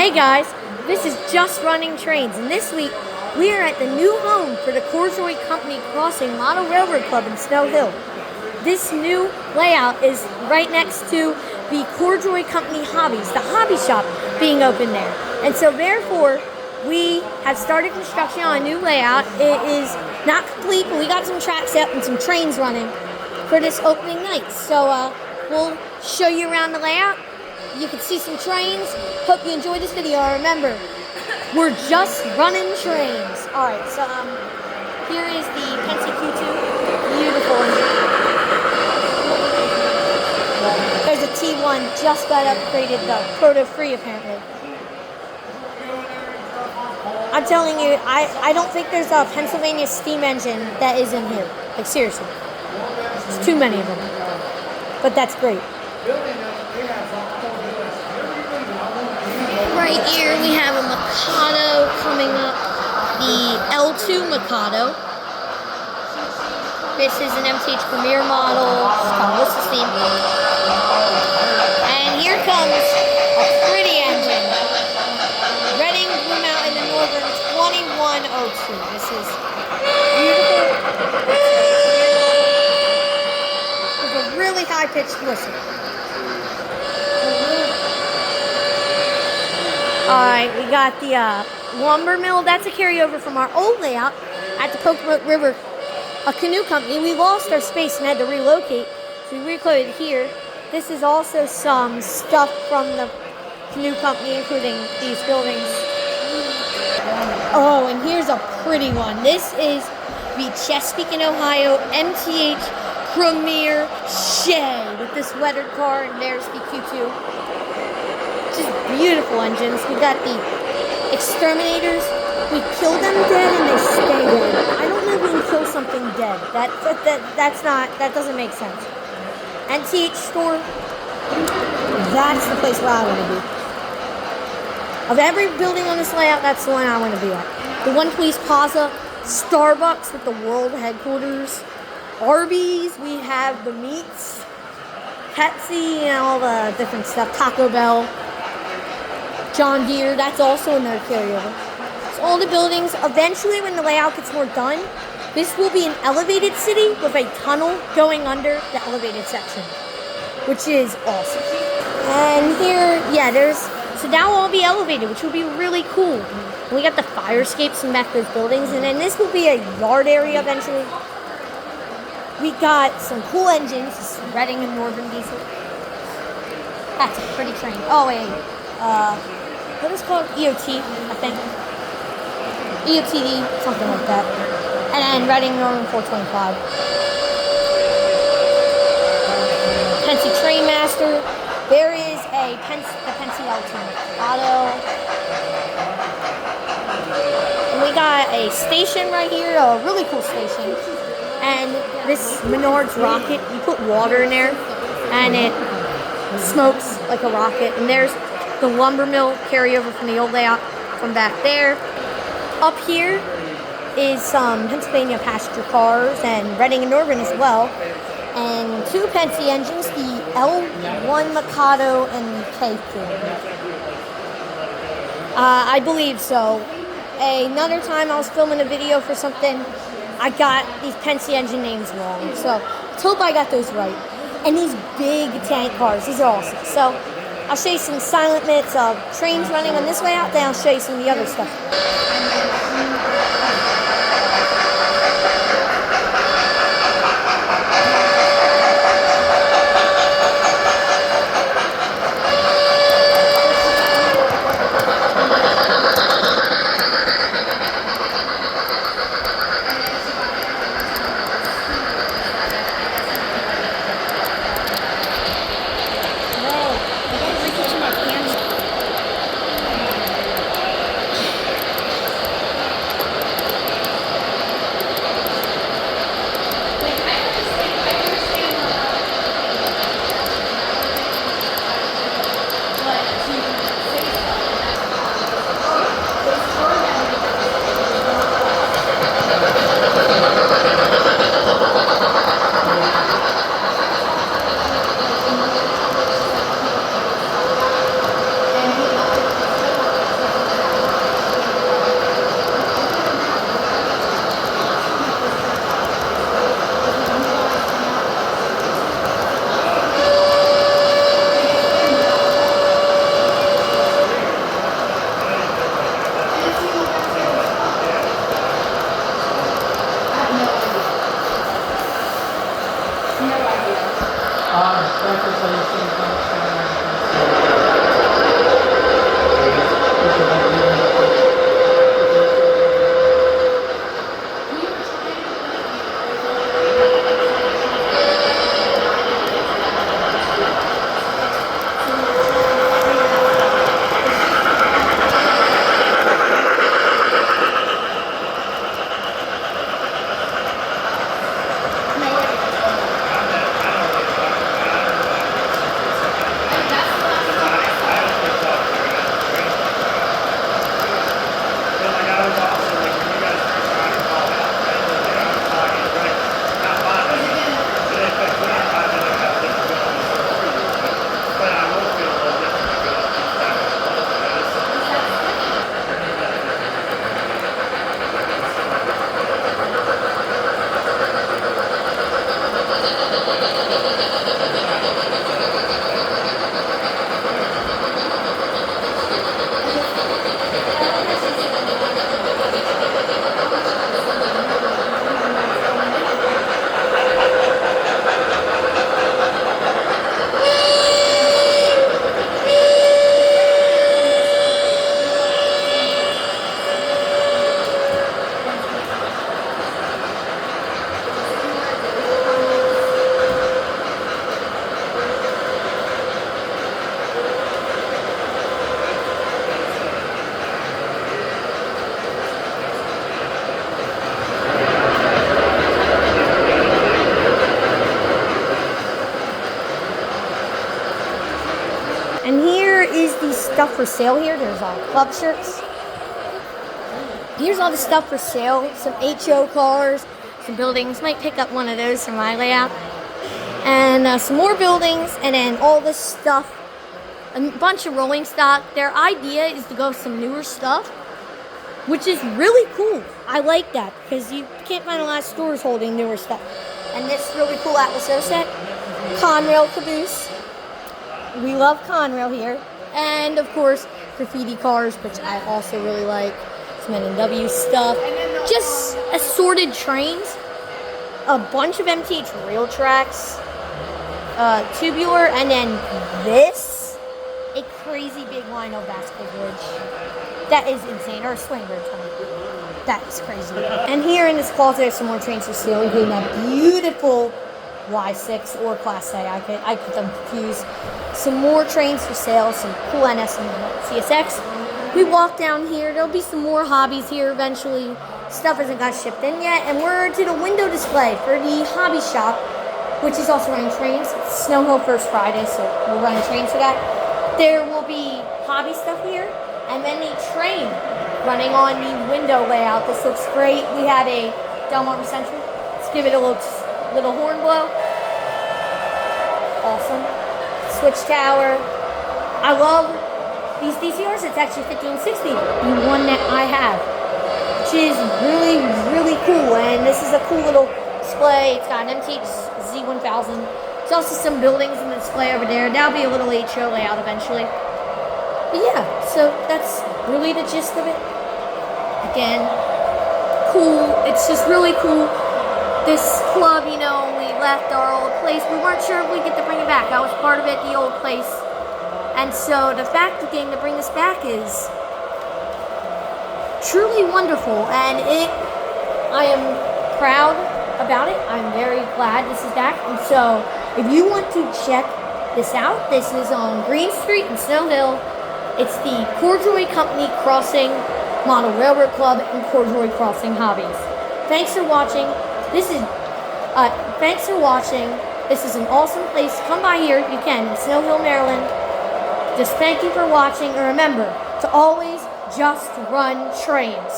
Hey guys, this is Just Running Trains, and this week we are at the new home for the Corddry Crossing Model Railroad Club in Snow Hill. This new layout is right next to the Corddry Company Hobbies, the hobby shop being open there. And so therefore, we have started construction on a new layout. It is not complete, but we got some tracks set and some trains running for this opening night. So we'll show you around the layout. You can see some trains. Hope you enjoyed this video. Remember, we're just running trains. Alright, so here is the Penske Q2. Beautiful. There's a T1, just got upgraded, Proto Free apparently. I'm telling you, I don't think there's a Pennsylvania steam engine that is in here. Like seriously. There's too many of them. But that's great. Right here we have a Mikado coming up, the L2 Mikado. This is an MTH Premier model, what's the theme? And here comes a pretty engine. Reading Blue Mountain and Northern 2102. This is beautiful. With a really high-pitched whistle. Alright, we got the lumber mill. That's a carryover from our old layout at the Pocomoke River Canoe Company. We lost our space and had to relocate, so we relocated here. This is also some stuff from the canoe company, including these buildings. Oh, and here's a pretty one. This is the Chesapeake, Ohio MTH Premier Shay with this weathered car, and there's the Q2. Just beautiful engines. We got the exterminators. We kill them dead and they stay dead. I don't know if we can kill something dead. That doesn't make sense. NTH store. That's the place where I want to be. Of every building on this layout, that's the one I want to be at. The One Police Plaza, Starbucks with the world headquarters, Arby's. We have the meats, Pepsi, and all the different stuff. Taco Bell. John Deere, that's also another carryover. So all the buildings, eventually when the layout gets more done, this will be an elevated city with a tunnel going under the elevated section, which is awesome. And here, so now we'll all be elevated, which will be really cool. And we got the fire escapes and back those buildings, and then this will be a yard area eventually. We got some cool engines, this is Reading and Northern diesel. That's a pretty train. Oh wait, what is it called? EOT, I think. EOTD, something like that. And then Reading Northern 425. Penske Trainmaster. There is the Penske L2 Auto. And we got a station right here, a really cool station. And this Menards rocket, you put water in there, and it smokes like a rocket. And there's the lumber mill carryover from the old layout from back there. Up here is some Pennsylvania passenger cars and Reading and Northern as well. And two Penske engines, the L1 Mikado and K4. I believe so. Another time I was filming a video for something, I got these Penske engine names wrong. So let's hope I got those right. And these big tank cars, these are awesome. So I'll show you some silent minutes of trains running on this way out, then I'll show you some of the other stuff. stuff for sale here. There's club shirts. Here's all the stuff for sale. Some HO cars, some buildings. Might pick up one of those for my layout. And some more buildings, and then all this stuff. A bunch of rolling stock. Their idea is to go with some newer stuff, which is really cool. I like that because you can't find a lot of stores holding newer stuff. And this really cool Atlas O set. Conrail caboose. We love Conrail here. And of course, graffiti cars, which I also really like. Some N&W stuff. Just assorted trains. A bunch of MTH rail tracks. Tubular, and then this. A crazy big Lionel basketball bridge. That is insane. Or a swing bridge. That is crazy. And here in this closet, there's some more trains for sale, including that beautiful Y6 or Class A. I get them confused. Some more trains for sale, some cool NS and CSX. We walk down here. There'll be some more hobbies here eventually. Stuff hasn't got shipped in yet. And we're to the window display for the hobby shop, which is also running trains. It's Snow Hill First Friday, so we're running trains for that. There will be hobby stuff here, and then a train running on the window layout. This looks great. We have a Delmar Central. Let's give it a little horn blow. Awesome. Switch tower. I love these DCRs. It's actually 1560, the one that I have, which is really, really cool. And this is a cool little display. It's got an MTH Z1000. There's also some buildings in the display over there. That'll be a little HO layout eventually. But yeah, so that's really the gist of it. Again, cool. It's just really cool. This club, we left our old place. We weren't sure if we get to bring it back. I was part of it, the old place. And so the fact of getting to bring this back is truly wonderful. And I am proud about it. I'm very glad this is back. And so if you want to check this out, this is on Green Street in Snow Hill. It's the Corddry Company Crossing Model Railroad Club and Corddry Crossing Hobbies. Thanks for watching. This is an awesome place. Come by here if you can in Snow Hill, Maryland. Just thank you for watching, and remember to always just run trains.